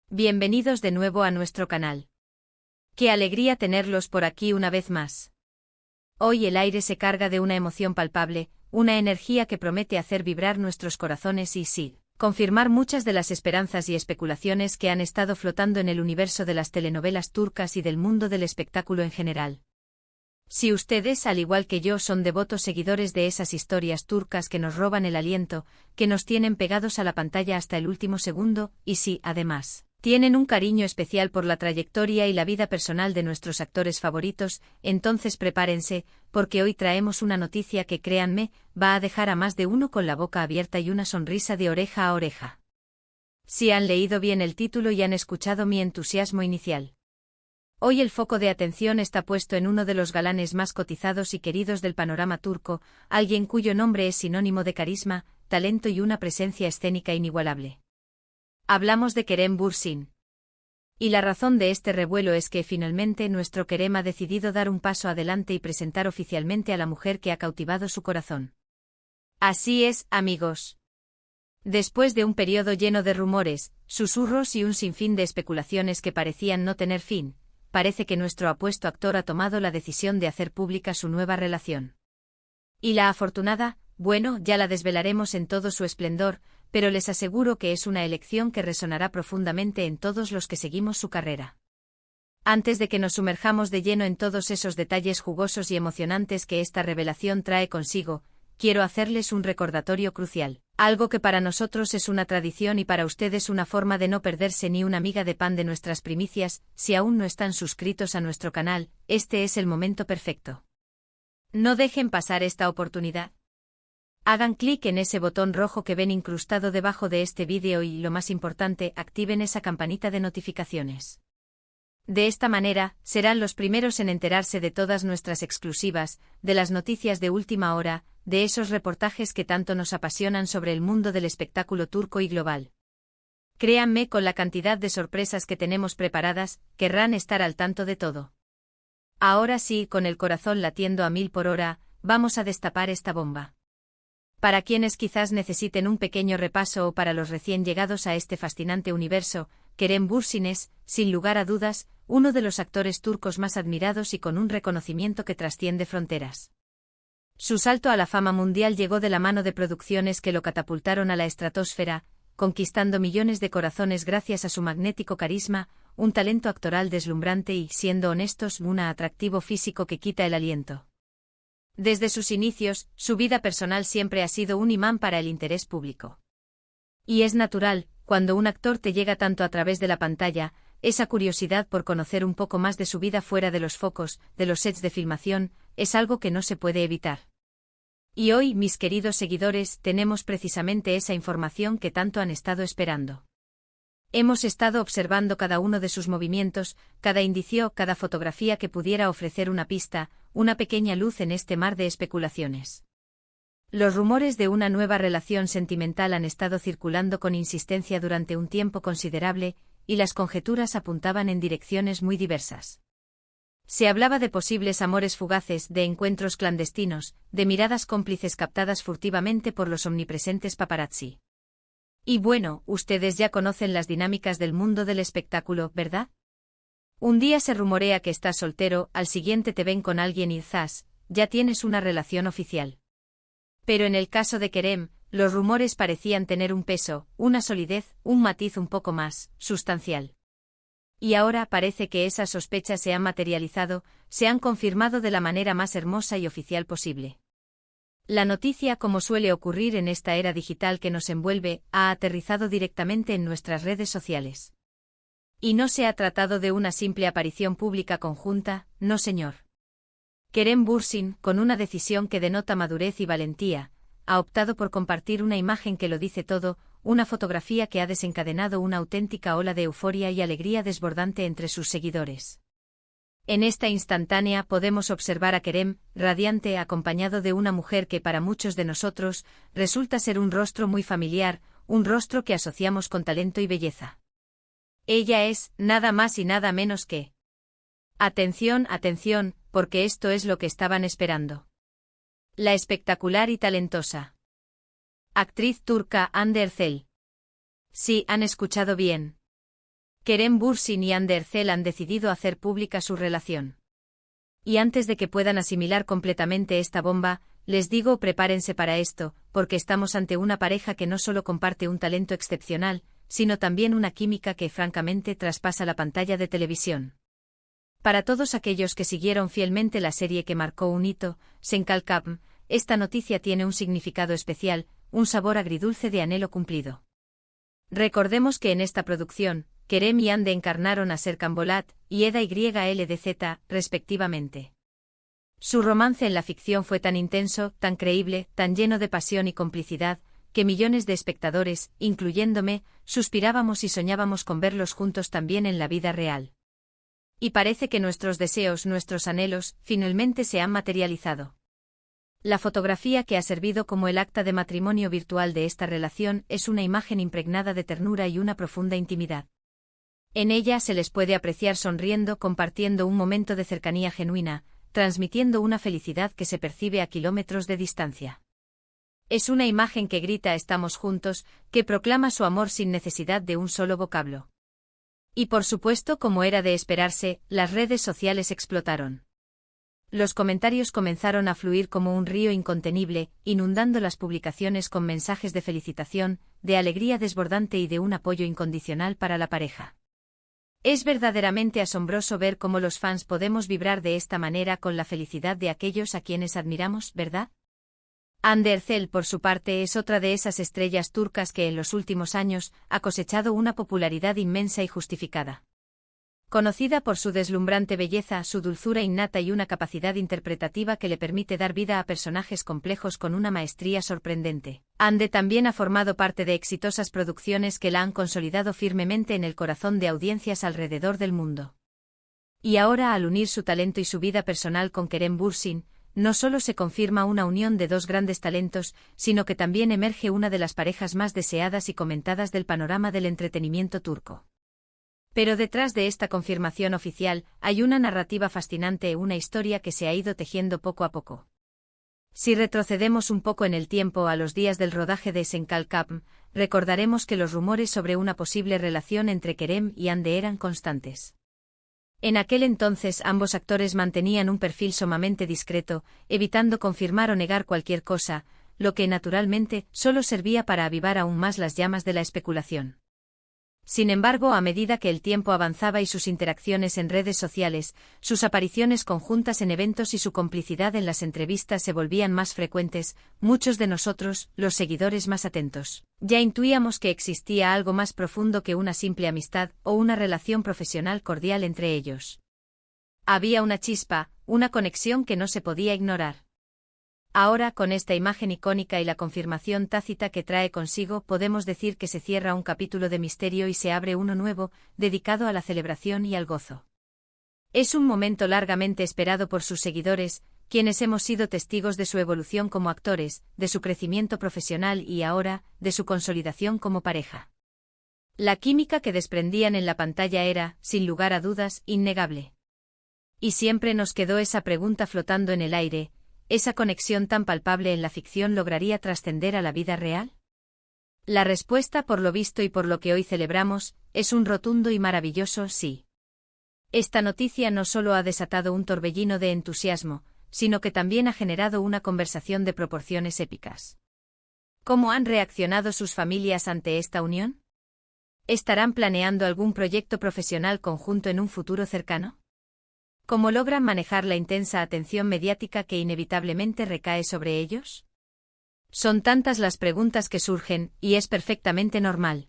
Bienvenidos de nuevo a nuestro canal. Qué alegría tenerlos por aquí una vez más. Hoy el aire se carga de una emoción palpable, una energía que promete hacer vibrar nuestros corazones y sí, confirmar muchas de las esperanzas y especulaciones que han estado flotando en el universo de las telenovelas turcas y del mundo del espectáculo en general. Si ustedes, al igual que yo, son devotos seguidores de esas historias turcas que nos roban el aliento, que nos tienen pegados a la pantalla hasta el último segundo, y si, además, tienen un cariño especial por la trayectoria y la vida personal de nuestros actores favoritos, entonces prepárense, porque hoy traemos una noticia que, créanme, va a dejar a más de uno con la boca abierta y una sonrisa de oreja a oreja. Si han leído bien el título y han escuchado mi entusiasmo inicial. Hoy el foco de atención está puesto en uno de los galanes más cotizados y queridos del panorama turco, alguien cuyo nombre es sinónimo de carisma, talento y una presencia escénica inigualable. Hablamos de Kerem Bürsin. Y la razón de este revuelo es que finalmente nuestro Kerem ha decidido dar un paso adelante y presentar oficialmente a la mujer que ha cautivado su corazón. Así es, amigos. Después de un periodo lleno de rumores, susurros y un sinfín de especulaciones que parecían no tener fin, parece que nuestro apuesto actor ha tomado la decisión de hacer pública su nueva relación. Y la afortunada, bueno, ya la desvelaremos en todo su esplendor, pero les aseguro que es una elección que resonará profundamente en todos los que seguimos su carrera. Antes de que nos sumerjamos de lleno en todos esos detalles jugosos y emocionantes que esta revelación trae consigo, quiero hacerles un recordatorio crucial, algo que para nosotros es una tradición y para ustedes una forma de no perderse ni una miga de pan de nuestras primicias. Si aún no están suscritos a nuestro canal, este es el momento perfecto. No dejen pasar esta oportunidad. Hagan clic en ese botón rojo que ven incrustado debajo de este vídeo y, lo más importante, activen esa campanita de notificaciones. De esta manera, serán los primeros en enterarse de todas nuestras exclusivas, de las noticias de última hora, de esos reportajes que tanto nos apasionan sobre el mundo del espectáculo turco y global. Créanme, con la cantidad de sorpresas que tenemos preparadas, querrán estar al tanto de todo. Ahora sí, con el corazón latiendo a 1000 por hora, vamos a destapar esta bomba. Para quienes quizás necesiten un pequeño repaso o para los recién llegados a este fascinante universo, Kerem Bürsin es, sin lugar a dudas, uno de los actores turcos más admirados y con un reconocimiento que trasciende fronteras. Su salto a la fama mundial llegó de la mano de producciones que lo catapultaron a la estratosfera, conquistando millones de corazones gracias a su magnético carisma, un talento actoral deslumbrante y, siendo honestos, un atractivo físico que quita el aliento. Desde sus inicios, su vida personal siempre ha sido un imán para el interés público. Y es natural, cuando un actor te llega tanto a través de la pantalla, esa curiosidad por conocer un poco más de su vida fuera de los focos, de los sets de filmación, es algo que no se puede evitar. Y hoy, mis queridos seguidores, tenemos precisamente esa información que tanto han estado esperando. Hemos estado observando cada uno de sus movimientos, cada indicio, cada fotografía que pudiera ofrecer una pista, una pequeña luz en este mar de especulaciones. Los rumores de una nueva relación sentimental han estado circulando con insistencia durante un tiempo considerable, y las conjeturas apuntaban en direcciones muy diversas. Se hablaba de posibles amores fugaces, de encuentros clandestinos, de miradas cómplices captadas furtivamente por los omnipresentes paparazzi. Y bueno, ustedes ya conocen las dinámicas del mundo del espectáculo, ¿verdad? Un día se rumorea que estás soltero, al siguiente te ven con alguien y ¡zas!, ya tienes una relación oficial. Pero en el caso de Kerem, los rumores parecían tener un peso, una solidez, un matiz un poco más sustancial. Y ahora parece que esas sospechas se han materializado, se han confirmado de la manera más hermosa y oficial posible. La noticia, como suele ocurrir en esta era digital que nos envuelve, ha aterrizado directamente en nuestras redes sociales. Y no se ha tratado de una simple aparición pública conjunta, no señor. Kerem Bürsin, con una decisión que denota madurez y valentía, ha optado por compartir una imagen que lo dice todo, una fotografía que ha desencadenado una auténtica ola de euforia y alegría desbordante entre sus seguidores. En esta instantánea podemos observar a Kerem, radiante, acompañado de una mujer que para muchos de nosotros resulta ser un rostro muy familiar, un rostro que asociamos con talento y belleza. Ella es, nada más y nada menos que... Atención, atención, porque esto es lo que estaban esperando. La espectacular y talentosa actriz turca Hande Erçel. Sí, han escuchado bien. Kerem Bürsin y Hande Erçel han decidido hacer pública su relación. Y antes de que puedan asimilar completamente esta bomba, les digo prepárense para esto, porque estamos ante una pareja que no solo comparte un talento excepcional, sino también una química que francamente traspasa la pantalla de televisión. Para todos aquellos que siguieron fielmente la serie que marcó un hito, Senkalkapm, esta noticia tiene un significado especial, un sabor agridulce de anhelo cumplido. Recordemos que en esta producción, Kerem y Hande encarnaron a Serkan Bolat y Eda YLDZ, respectivamente. Su romance en la ficción fue tan intenso, tan creíble, tan lleno de pasión y complicidad, que millones de espectadores, incluyéndome, suspirábamos y soñábamos con verlos juntos también en la vida real. Y parece que nuestros deseos, nuestros anhelos, finalmente se han materializado. La fotografía que ha servido como el acta de matrimonio virtual de esta relación es una imagen impregnada de ternura y una profunda intimidad. En ella se les puede apreciar sonriendo, compartiendo un momento de cercanía genuina, transmitiendo una felicidad que se percibe a kilómetros de distancia. Es una imagen que grita "estamos juntos", que proclama su amor sin necesidad de un solo vocablo. Y por supuesto, como era de esperarse, las redes sociales explotaron. Los comentarios comenzaron a fluir como un río incontenible, inundando las publicaciones con mensajes de felicitación, de alegría desbordante y de un apoyo incondicional para la pareja. Es verdaderamente asombroso ver cómo los fans podemos vibrar de esta manera con la felicidad de aquellos a quienes admiramos, ¿verdad? Hande Erçel, por su parte, es otra de esas estrellas turcas que en los últimos años ha cosechado una popularidad inmensa y justificada. Conocida por su deslumbrante belleza, su dulzura innata y una capacidad interpretativa que le permite dar vida a personajes complejos con una maestría sorprendente, Hande también ha formado parte de exitosas producciones que la han consolidado firmemente en el corazón de audiencias alrededor del mundo. Y ahora, al unir su talento y su vida personal con Kerem Bürsin, no solo se confirma una unión de dos grandes talentos, sino que también emerge una de las parejas más deseadas y comentadas del panorama del entretenimiento turco. Pero detrás de esta confirmación oficial, hay una narrativa fascinante, una historia que se ha ido tejiendo poco a poco. Si retrocedemos un poco en el tiempo a los días del rodaje de Senkalkapm, recordaremos que los rumores sobre una posible relación entre Kerem y Hande eran constantes. En aquel entonces ambos actores mantenían un perfil sumamente discreto, evitando confirmar o negar cualquier cosa, lo que naturalmente solo servía para avivar aún más las llamas de la especulación. Sin embargo, a medida que el tiempo avanzaba y sus interacciones en redes sociales, sus apariciones conjuntas en eventos y su complicidad en las entrevistas se volvían más frecuentes, muchos de nosotros, los seguidores más atentos, ya intuíamos que existía algo más profundo que una simple amistad o una relación profesional cordial entre ellos. Había una chispa, una conexión que no se podía ignorar. Ahora, con esta imagen icónica y la confirmación tácita que trae consigo, podemos decir que se cierra un capítulo de misterio y se abre uno nuevo, dedicado a la celebración y al gozo. Es un momento largamente esperado por sus seguidores, quienes hemos sido testigos de su evolución como actores, de su crecimiento profesional y ahora, de su consolidación como pareja. La química que desprendían en la pantalla era, sin lugar a dudas, innegable. Y siempre nos quedó esa pregunta flotando en el aire: ¿esa conexión tan palpable en la ficción lograría trascender a la vida real? La respuesta, por lo visto y por lo que hoy celebramos, es un rotundo y maravilloso sí. Esta noticia no solo ha desatado un torbellino de entusiasmo, sino que también ha generado una conversación de proporciones épicas. ¿Cómo han reaccionado sus familias ante esta unión? ¿Estarán planeando algún proyecto profesional conjunto en un futuro cercano? ¿Cómo logran manejar la intensa atención mediática que inevitablemente recae sobre ellos? Son tantas las preguntas que surgen, y es perfectamente normal.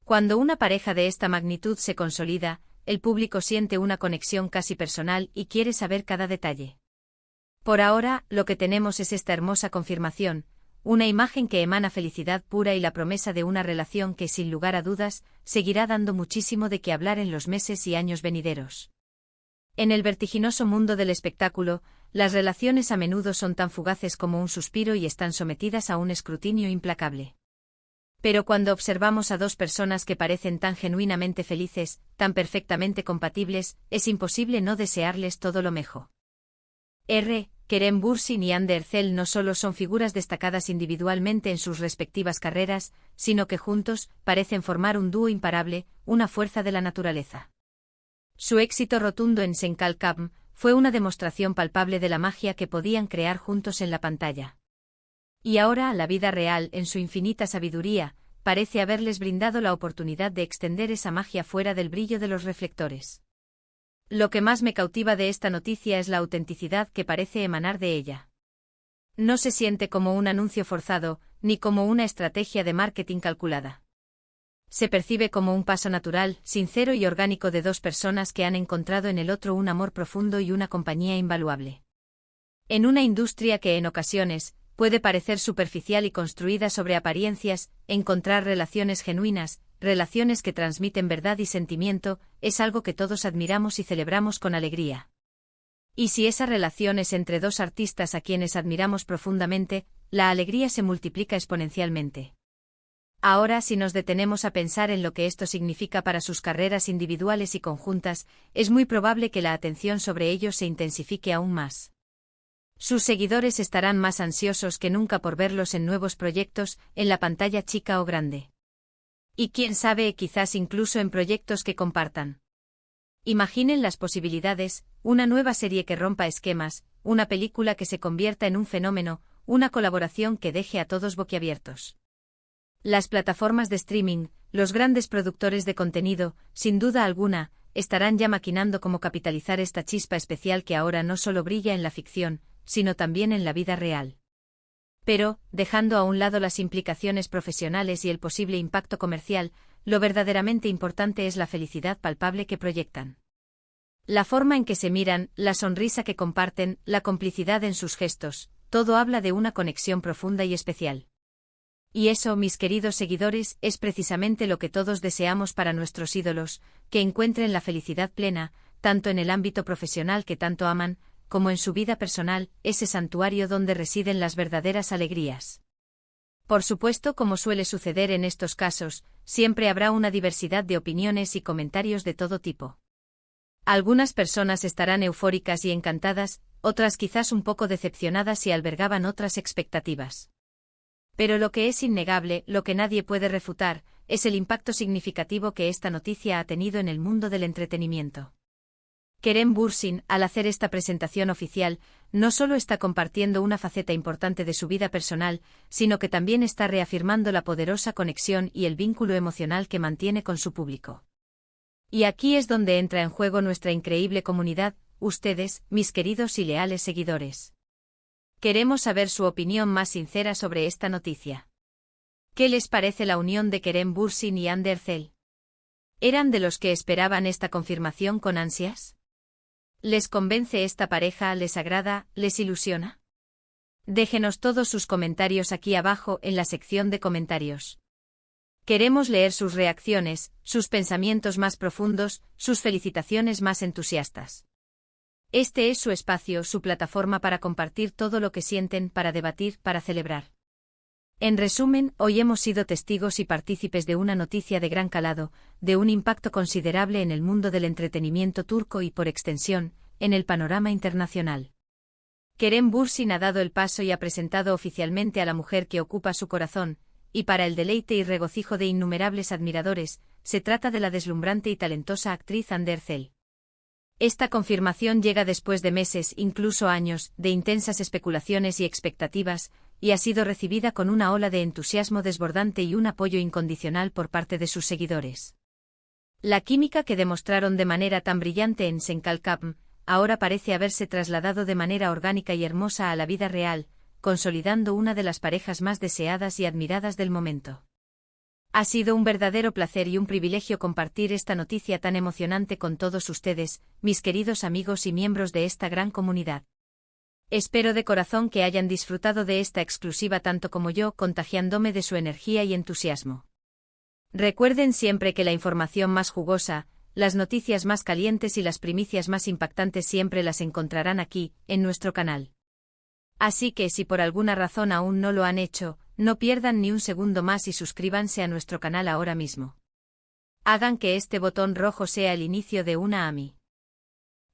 Cuando una pareja de esta magnitud se consolida, el público siente una conexión casi personal y quiere saber cada detalle. Por ahora, lo que tenemos es esta hermosa confirmación, una imagen que emana felicidad pura y la promesa de una relación que, sin lugar a dudas, seguirá dando muchísimo de qué hablar en los meses y años venideros. En el vertiginoso mundo del espectáculo, las relaciones a menudo son tan fugaces como un suspiro y están sometidas a un escrutinio implacable. Pero cuando observamos a dos personas que parecen tan genuinamente felices, tan perfectamente compatibles, es imposible no desearles todo lo mejor. Kerem Bürsin y Hande Erçel no solo son figuras destacadas individualmente en sus respectivas carreras, sino que juntos parecen formar un dúo imparable, una fuerza de la naturaleza. Su éxito rotundo en Senkalkam fue una demostración palpable de la magia que podían crear juntos en la pantalla. Y ahora, la vida real, en su infinita sabiduría, parece haberles brindado la oportunidad de extender esa magia fuera del brillo de los reflectores. Lo que más me cautiva de esta noticia es la autenticidad que parece emanar de ella. No se siente como un anuncio forzado, ni como una estrategia de marketing calculada. Se percibe como un paso natural, sincero y orgánico de dos personas que han encontrado en el otro un amor profundo y una compañía invaluable. En una industria que en ocasiones puede parecer superficial y construida sobre apariencias, encontrar relaciones genuinas, relaciones que transmiten verdad y sentimiento, es algo que todos admiramos y celebramos con alegría. Y si esa relación es entre dos artistas a quienes admiramos profundamente, la alegría se multiplica exponencialmente. Ahora, si nos detenemos a pensar en lo que esto significa para sus carreras individuales y conjuntas, es muy probable que la atención sobre ellos se intensifique aún más. Sus seguidores estarán más ansiosos que nunca por verlos en nuevos proyectos, en la pantalla chica o grande. Y quién sabe, quizás incluso en proyectos que compartan. Imaginen las posibilidades, una nueva serie que rompa esquemas, una película que se convierta en un fenómeno, una colaboración que deje a todos boquiabiertos. Las plataformas de streaming, los grandes productores de contenido, sin duda alguna, estarán ya maquinando cómo capitalizar esta chispa especial que ahora no solo brilla en la ficción, sino también en la vida real. Pero, dejando a un lado las implicaciones profesionales y el posible impacto comercial, lo verdaderamente importante es la felicidad palpable que proyectan. La forma en que se miran, la sonrisa que comparten, la complicidad en sus gestos, todo habla de una conexión profunda y especial. Y eso, mis queridos seguidores, es precisamente lo que todos deseamos para nuestros ídolos, que encuentren la felicidad plena, tanto en el ámbito profesional que tanto aman, como en su vida personal, ese santuario donde residen las verdaderas alegrías. Por supuesto, como suele suceder en estos casos, siempre habrá una diversidad de opiniones y comentarios de todo tipo. Algunas personas estarán eufóricas y encantadas, otras quizás un poco decepcionadas si albergaban otras expectativas. Pero lo que es innegable, lo que nadie puede refutar, es el impacto significativo que esta noticia ha tenido en el mundo del entretenimiento. Kerem Bürsin, al hacer esta presentación oficial, no solo está compartiendo una faceta importante de su vida personal, sino que también está reafirmando la poderosa conexión y el vínculo emocional que mantiene con su público. Y aquí es donde entra en juego nuestra increíble comunidad, ustedes, mis queridos y leales seguidores. Queremos saber su opinión más sincera sobre esta noticia. ¿Qué les parece la unión de Kerem Bürsin y Hande Erçel? ¿Eran de los que esperaban esta confirmación con ansias? ¿Les convence esta pareja, les agrada, les ilusiona? Déjenos todos sus comentarios aquí abajo en la sección de comentarios. Queremos leer sus reacciones, sus pensamientos más profundos, sus felicitaciones más entusiastas. Este es su espacio, su plataforma para compartir todo lo que sienten, para debatir, para celebrar. En resumen, hoy hemos sido testigos y partícipes de una noticia de gran calado, de un impacto considerable en el mundo del entretenimiento turco y, por extensión, en el panorama internacional. Kerem Bürsin ha dado el paso y ha presentado oficialmente a la mujer que ocupa su corazón, y para el deleite y regocijo de innumerables admiradores, se trata de la deslumbrante y talentosa actriz Hande Erçel. Esta confirmación llega después de meses, incluso años, de intensas especulaciones y expectativas, y ha sido recibida con una ola de entusiasmo desbordante y un apoyo incondicional por parte de sus seguidores. La química que demostraron de manera tan brillante en Senkalkam, ahora parece haberse trasladado de manera orgánica y hermosa a la vida real, consolidando una de las parejas más deseadas y admiradas del momento. Ha sido un verdadero placer y un privilegio compartir esta noticia tan emocionante con todos ustedes, mis queridos amigos y miembros de esta gran comunidad. Espero de corazón que hayan disfrutado de esta exclusiva tanto como yo, contagiándome de su energía y entusiasmo. Recuerden siempre que la información más jugosa, las noticias más calientes y las primicias más impactantes siempre las encontrarán aquí, en nuestro canal. Así que si por alguna razón aún no lo han hecho, no pierdan ni un segundo más y suscríbanse a nuestro canal ahora mismo. Hagan que este botón rojo sea el inicio de una AMI.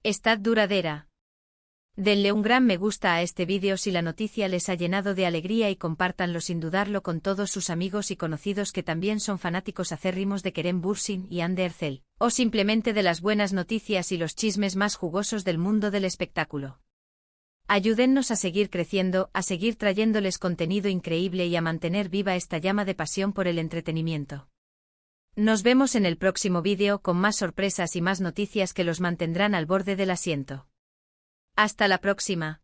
Estad duradera. Denle un gran me gusta a este vídeo si la noticia les ha llenado de alegría y compártanlo sin dudarlo con todos sus amigos y conocidos que también son fanáticos acérrimos de Kerem Bürsin y Hande Erçel, o simplemente de las buenas noticias y los chismes más jugosos del mundo del espectáculo. Ayúdennos a seguir creciendo, a seguir trayéndoles contenido increíble y a mantener viva esta llama de pasión por el entretenimiento. Nos vemos en el próximo vídeo con más sorpresas y más noticias que los mantendrán al borde del asiento. Hasta la próxima.